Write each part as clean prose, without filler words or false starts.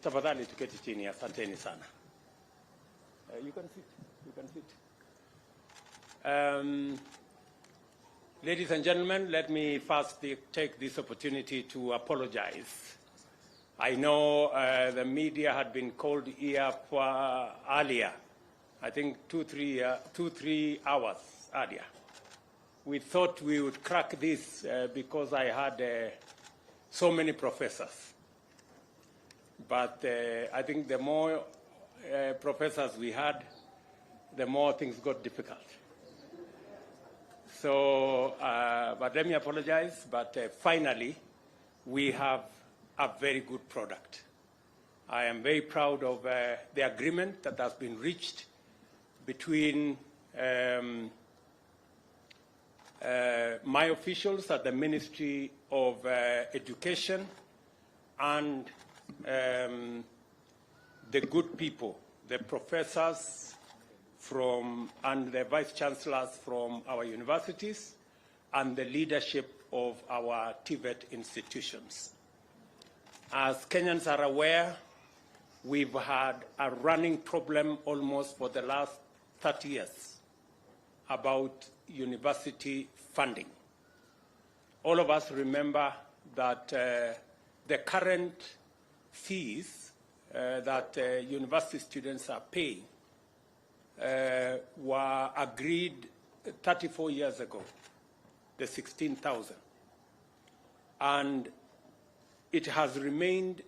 tafadhali tuketi chini, asanteni sana. You can sit. You can sit. Ladies and gentlemen, let me first take this opportunity to apologize. I know the media had been called here for earlier, I think 2-3 hours earlier. We thought we would crack this because I had so many professors. But I think the more professors we had, the more things got difficult. So, but let me apologize, but finally, we have a very good product. I am very proud of the agreement that has been reached between my officials at the Ministry of Education and the good people, the professors and the vice chancellors from our universities and the leadership of our TVET institutions. As Kenyans are aware, we've had a running problem almost for the last 30 years about university funding. All of us remember that the current fees that university students are paying were agreed 34 years ago, the 16,000. And it has remained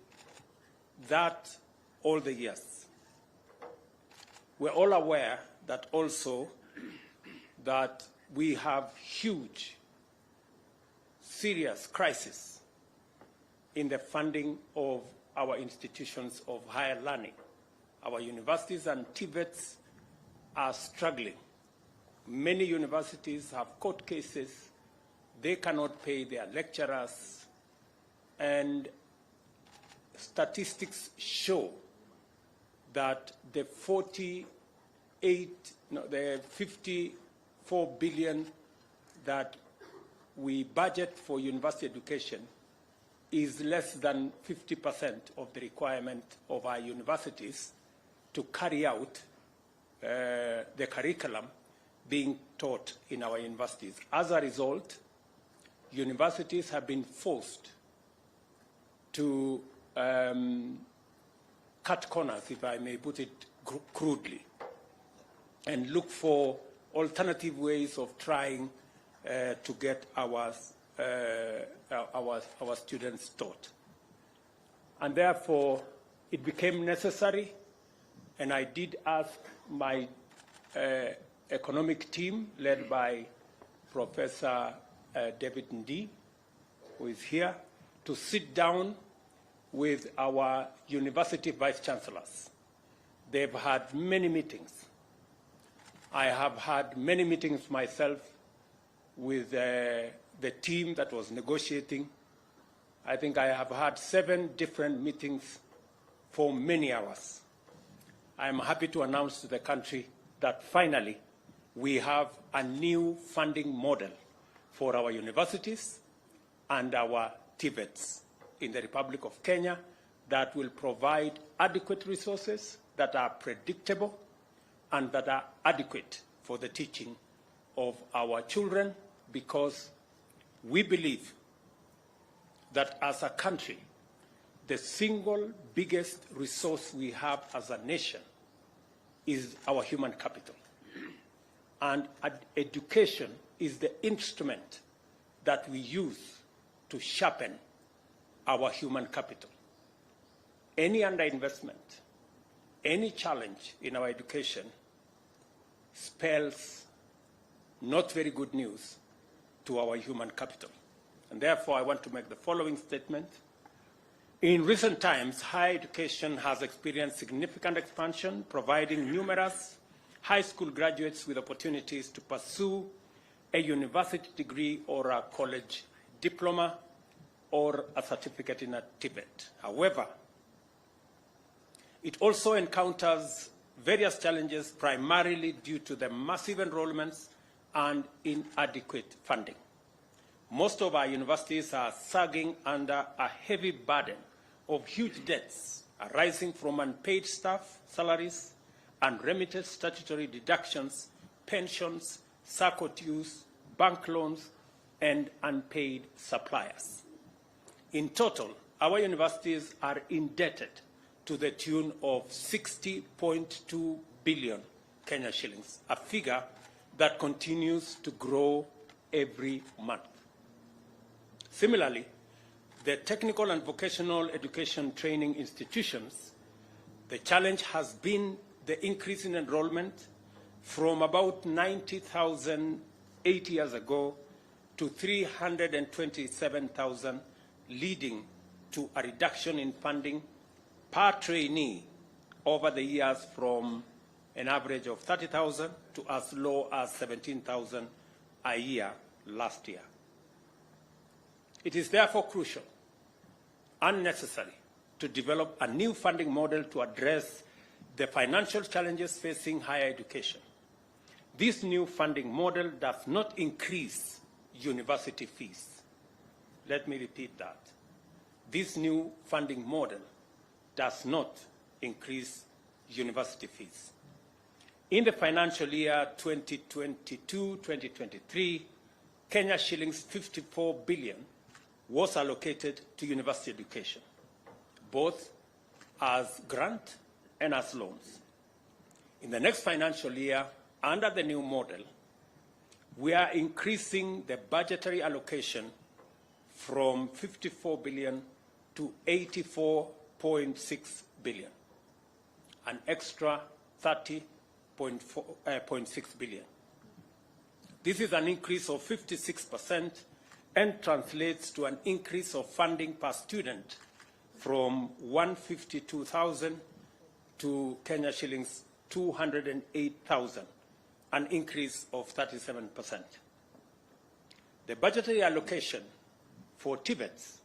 that all the years. We're all aware that also that we have huge, serious crisis in the funding of our institutions of higher learning. Our universities and TVETs are struggling. Many universities have court cases. They cannot pay their lecturers. And statistics show that the 54 billion that we budget for university education is less than 50% of the requirement of our universities to carry out the curriculum being taught in our universities. As a result, universities have been forced to cut corners, if I may put it crudely, and look for alternative ways of trying to get our students taught. And therefore, it became necessary, and I did ask my economic team, led by Professor David Ndii, who is here, to sit down with our university vice chancellors. They've had many meetings. I have had many meetings myself with the team that was negotiating. I think I have had 7 different meetings for many hours. I am happy to announce to the country that finally we have a new funding model for our universities and our TVETs in the Republic of Kenya that will provide adequate resources that are predictable and that are adequate for the teaching of our children, because we believe that as a country, the single biggest resource we have as a nation is our human capital. And education is the instrument that we use to sharpen our human capital. Any underinvestment, any challenge in our education spells not very good news to our human capital. And therefore, I want to make the following statement. In recent times, higher education has experienced significant expansion, providing numerous high school graduates with opportunities to pursue a university degree or a college diploma or a certificate in a TVET. However, it also encounters various challenges, primarily due to the massive enrollments and inadequate funding. Most of our universities are sagging under a heavy burden of huge debts arising from unpaid staff salaries, unremitted statutory deductions, pensions, SACCO dues, bank loans, and unpaid suppliers. In total, our universities are indebted to the tune of 60.2 billion Kenya shillings, a figure that continues to grow every month. Similarly, the technical and vocational education training institutions, the challenge has been the increase in enrollment from about 90,000 8 years ago to 327,000, leading to a reduction in funding per trainee over the years from an average of 30,000 to as low as 17,000 a year last year. It is therefore crucial and necessary to develop a new funding model to address the financial challenges facing higher education. This new funding model does not increase university fees. Let me repeat that. This new funding model does not increase university fees. In the financial year 2022-2023, Kenya shillings 54 billion was allocated to university education, both as grant and as loans. In the next financial year, under the new model, we are increasing the budgetary allocation from 54 billion to 84.6 billion, an extra 30.6 billion. This is an increase of 56% and translates to an increase of funding per student from 152,000 to Kenya shillings 208,000, an increase of 37%. The budgetary allocation for TVETs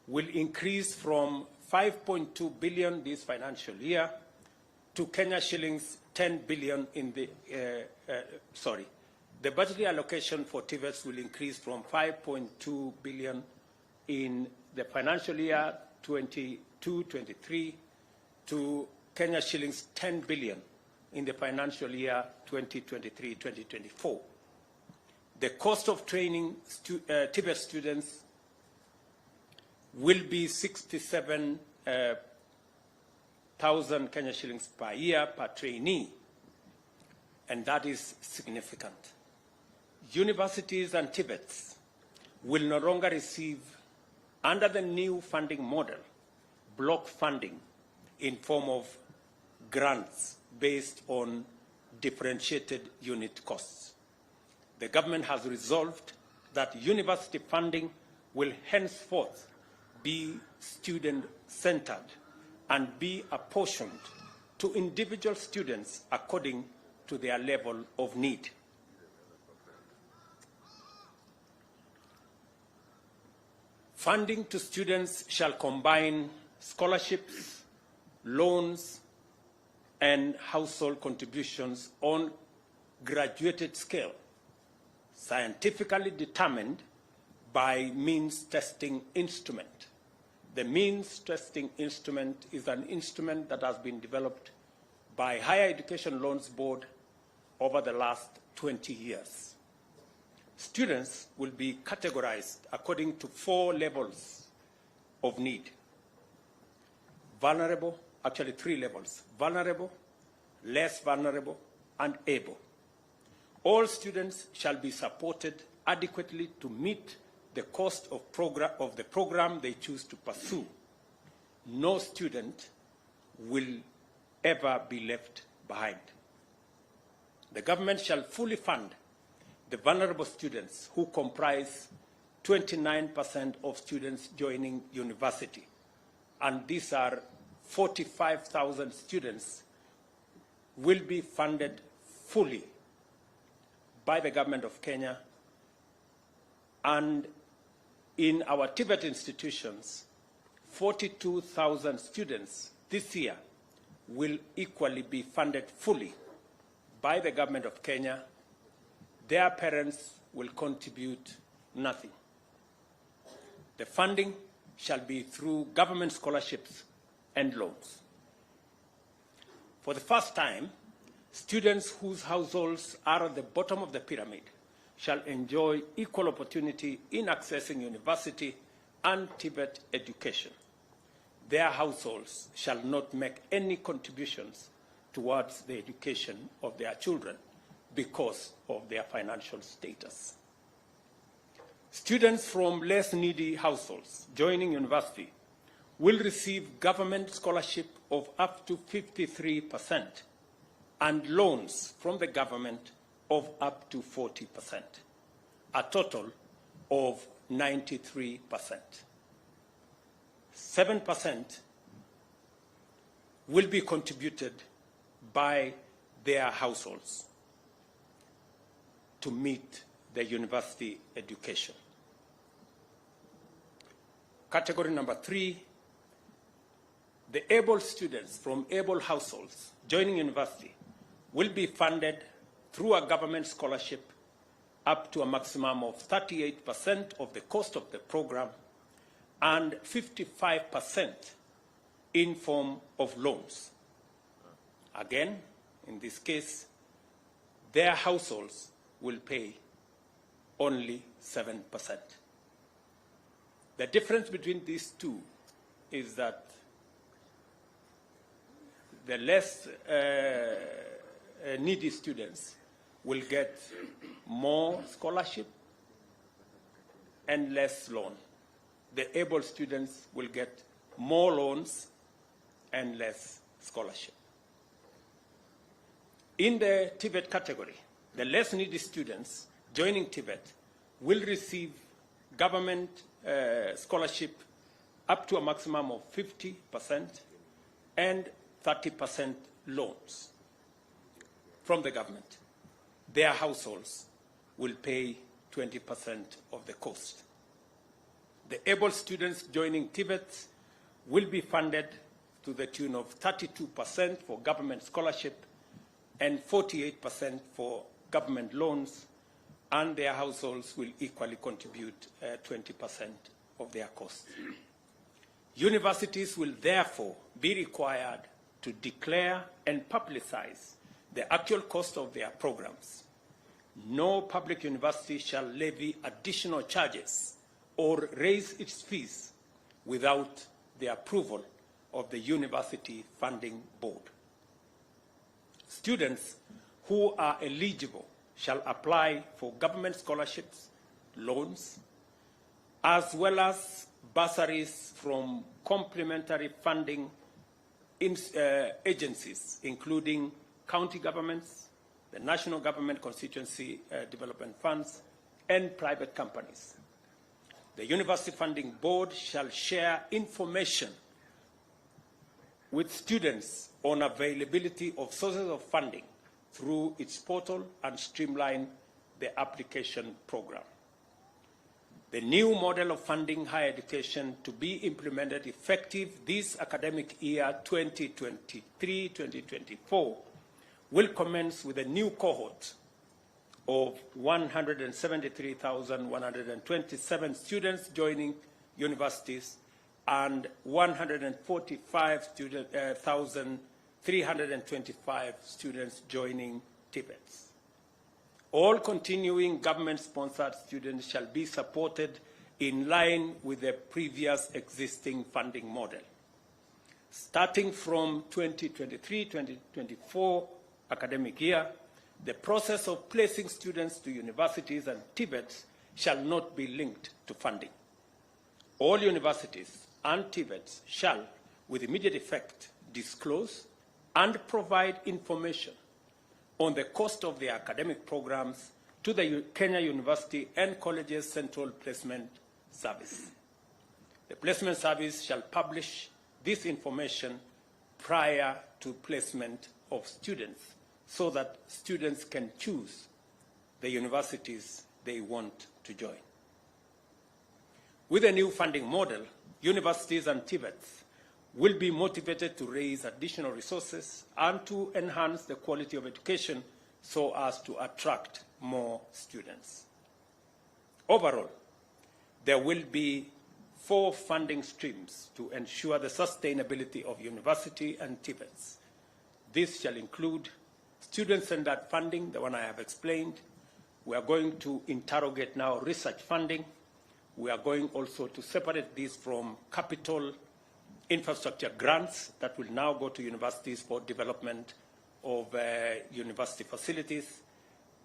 will increase from 5.2 billion this financial year to Kenya shillings 10 billion in the, the budgetary allocation for TVETs will increase from 5.2 billion in the financial year 22-23 to Kenya shillings 10 billion in the financial year 2023-2024. The cost of training TVET students will be 67,000 Kenya shillings per year per trainee, and that is significant. Universities and TVETs will no longer receive, under the new funding model, block funding in form of grants based on differentiated unit costs. The government has resolved that university funding will henceforth be student-centered and be apportioned to individual students according to their level of need. Funding to students shall combine scholarships, loans, and household contributions on graduated scale, scientifically determined by means testing instrument. The means testing instrument is an instrument that has been developed by Higher Education Loans Board over the last 20 years. Students will be categorized according to 4 levels of need. Vulnerable, actually 3 levels: vulnerable, less vulnerable, and able. All students shall be supported adequately to meet the cost of the program they choose to pursue. No student will ever be left behind. The government shall fully fund the vulnerable students, who comprise 29% of students joining university. And these are 45,000 students will be funded fully by the government of Kenya. And in our TVET institutions, 42,000 students this year will equally be funded fully by the government of Kenya. Their parents will contribute nothing. The funding shall be through government scholarships and loans. For the first time, students whose households are at the bottom of the pyramid shall enjoy equal opportunity in accessing university and TVET education. Their households shall not make any contributions towards the education of their children because of their financial status. Students from less needy households joining university will receive government scholarship of up to 53% and loans from the government of up to 40%, a total of 93%. 7% will be contributed by their households to meet the university education. Category number 3, the able students from able households joining university will be funded through a government scholarship up to a maximum of 38% of the cost of the program and 55% in form of loans. Again, in this case, their households will pay only 7%. The difference between these two is that the less needy students will get more scholarship and less loan. The able students will get more loans and less scholarship. In the TVET category, the less needy students joining TVET will receive government scholarship up to a maximum of 50% and 30% loans from the government. Their households will pay 20% of the cost. The able students joining TVETs will be funded to the tune of 32% for government scholarship and 48% for government loans, and their households will equally contribute 20% of their costs. Universities will therefore be required to declare and publicize the actual cost of their programs. No public university shall levy additional charges or raise its fees without the approval of the University Funding Board. Students who are eligible shall apply for government scholarships, loans, as well as bursaries from complementary funding agencies, including county governments, the national government constituency development funds, and private companies. The University Funding Board shall share information with students on availability of sources of funding through its portal and streamline the application program. The new model of funding higher education to be implemented effective this academic year 2023-2024 will commence with a new cohort of 173,127 students joining universities and 145,325 students joining TVETs. All continuing government-sponsored students shall be supported in line with the previous existing funding model. Starting from 2023-2024 academic year, the process of placing students to universities and TVETs shall not be linked to funding. All universities and TVETs shall, with immediate effect, disclose and provide information on the cost of their academic programs to the Kenya University and Colleges Central Placement Service. The Placement Service shall publish this information prior to placement of students so that students can choose the universities they want to join. With a new funding model, universities and TVETs will be motivated to raise additional resources and to enhance the quality of education so as to attract more students. Overall, there will be 4 funding streams to ensure the sustainability of university and TVETs. This shall include student-centered funding, the one I have explained. We are going to interrogate now research funding. We are going also to separate this from capital infrastructure grants that will now go to universities for development of university facilities.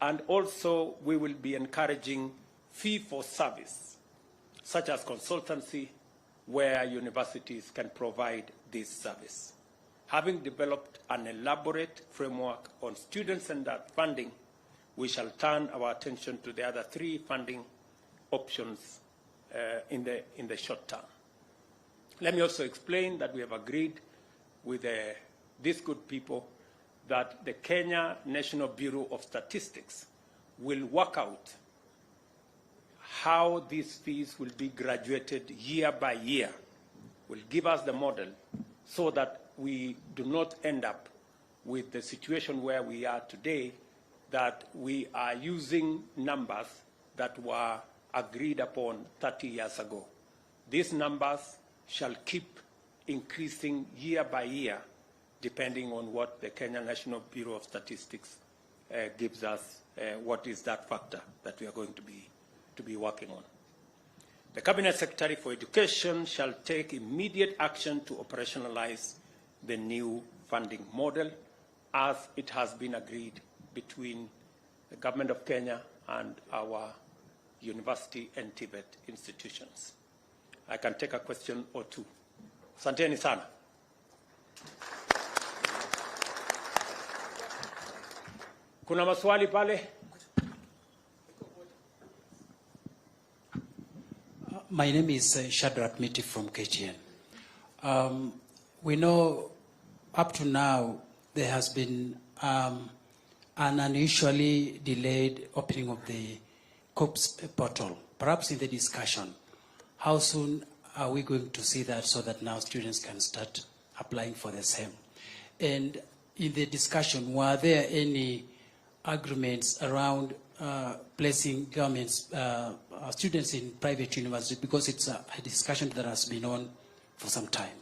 And also we will be encouraging fee-for-service, such as consultancy, where universities can provide this service. Having developed an elaborate framework on student-centered funding, we shall turn our attention to the other 3 funding options in the short term. Let me also explain that we have agreed with these good people that the Kenya National Bureau of Statistics will work out how these fees will be graduated year by year, will give us the model so that we do not end up with the situation where we are today, that we are using numbers that were agreed upon 30 years ago. These numbers shall keep increasing year by year, depending on what the Kenya National Bureau of Statistics gives us, what is that factor that we are going to be working on. The Cabinet Secretary for Education shall take immediate action to operationalize the new funding model as it has been agreed between the Government of Kenya and our university and TVET institutions. I can take a question or two. Asanteni sana. Kuna maswali pale? My name is Shadrach Miti from KTN. We know up to now there has been an unusually delayed opening of the COPS portal. Perhaps in the discussion, how soon are we going to see that so that now students can start applying for the same? And in the discussion, were there any agreements around placing governments, students in private universities, because it's a discussion that has been on for some time?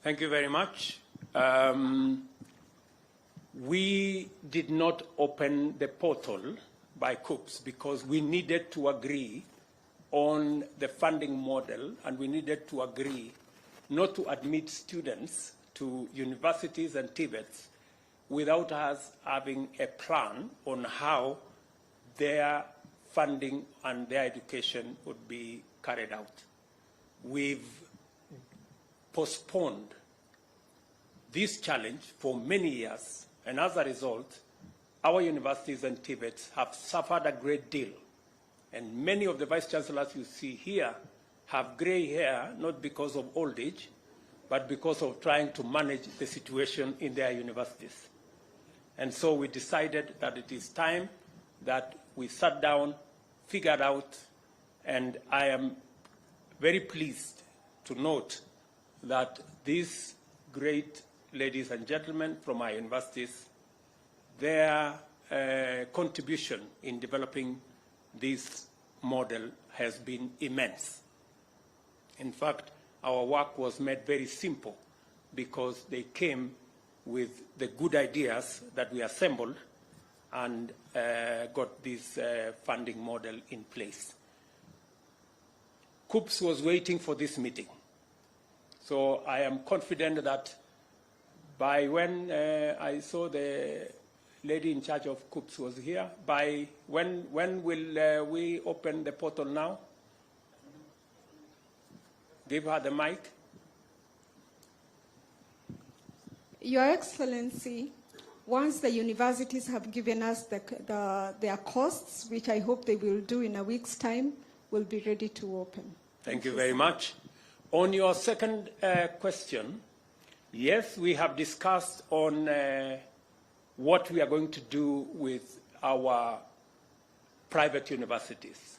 Thank you very much. We did not open the portal by COPS because we needed to agree on the funding model, and we needed to agree not to admit students to universities and TVETs without us having a plan on how their funding and their education would be carried out. We've postponed this challenge for many years, and as a result, our universities and TVETs have suffered a great deal. And many of the vice chancellors you see here have gray hair, not because of old age, but because of trying to manage the situation in their universities. And so we decided that it is time that we sat down, figured out, and I am very pleased to note that these great ladies and gentlemen from our universities, their contribution in developing this model has been immense. In fact, our work was made very simple because they came with the good ideas that we assembled and got this funding model in place. COPS was waiting for this meeting. So I am confident that by when I saw the lady in charge of COPS was here, by when will we open the portal now? Give her the mic. Your Excellency, once the universities have given us their costs, which I hope they will do in a week's time, we'll be ready to open. Thank you very much. On your second question, yes, we have discussed on what we are going to do with our private universities.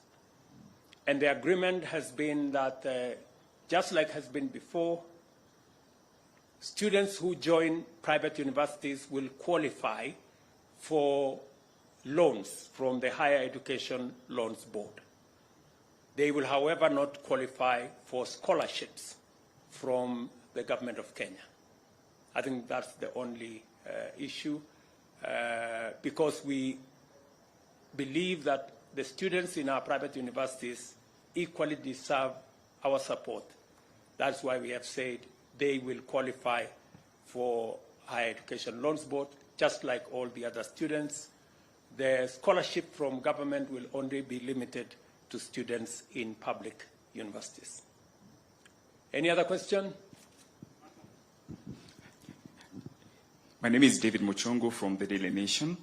And the agreement has been that, just like has been before, students who join private universities will qualify for loans from the Higher Education Loans Board. They will, however, not qualify for scholarships from the government of Kenya. I think that's the only issue, because we believe that the students in our private universities equally deserve our support. That's why we have said they will qualify for Higher Education Loans Board, just like all the other students. The scholarship from government will only be limited to students in public universities. Any other question? My name is David Muchongo from the Daily Nation.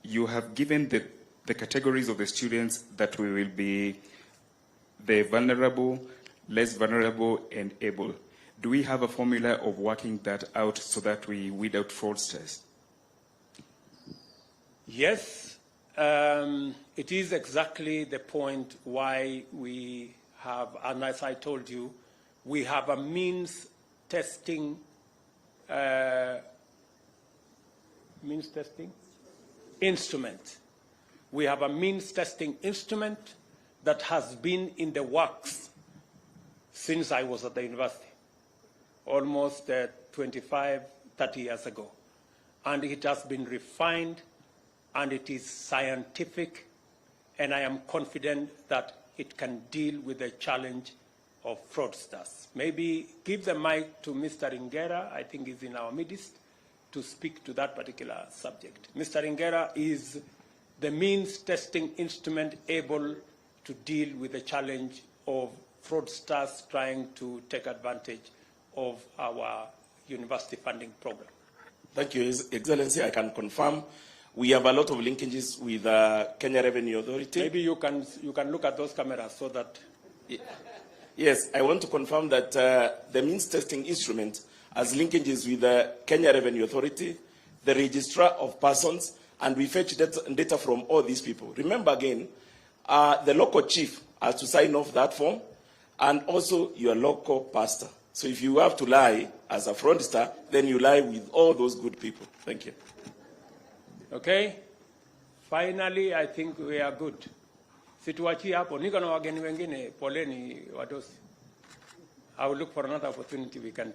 You have given the categories of the students that we will be the vulnerable, less vulnerable, and able. Do we have a formula of working that out so that we weed out fraudsters? Yes, it is exactly the point why we have, and as I told you, we have a means testing instrument. We have a means testing instrument that has been in the works since I was at the university, almost 25, 30 years ago. And it has been refined, and it is scientific, and I am confident that it can deal with the challenge of fraudsters. Maybe give the mic to Mr. Ingera, I think he's in our midst, to speak to that particular subject. Mr. Ingera is the means testing instrument able to deal with the challenge of fraudsters trying to take advantage of our university funding program. Thank you, His Excellency. I can confirm we have a lot of linkages with Kenya Revenue Authority. Maybe you can look at those cameras so that... Yes, I want to confirm that the means testing instrument has linkages with the Kenya Revenue Authority, the Registrar of Persons, and we fetch data from all these people. Remember again, the local chief has to sign off that form, and also your local pastor. So if you have to lie as a fraudster, then you lie with all those good people. Thank you. Okay. Finally, I think we are good. Situachi hapo, niko na wageni wengine, poleni wadosi. I will look for another opportunity we can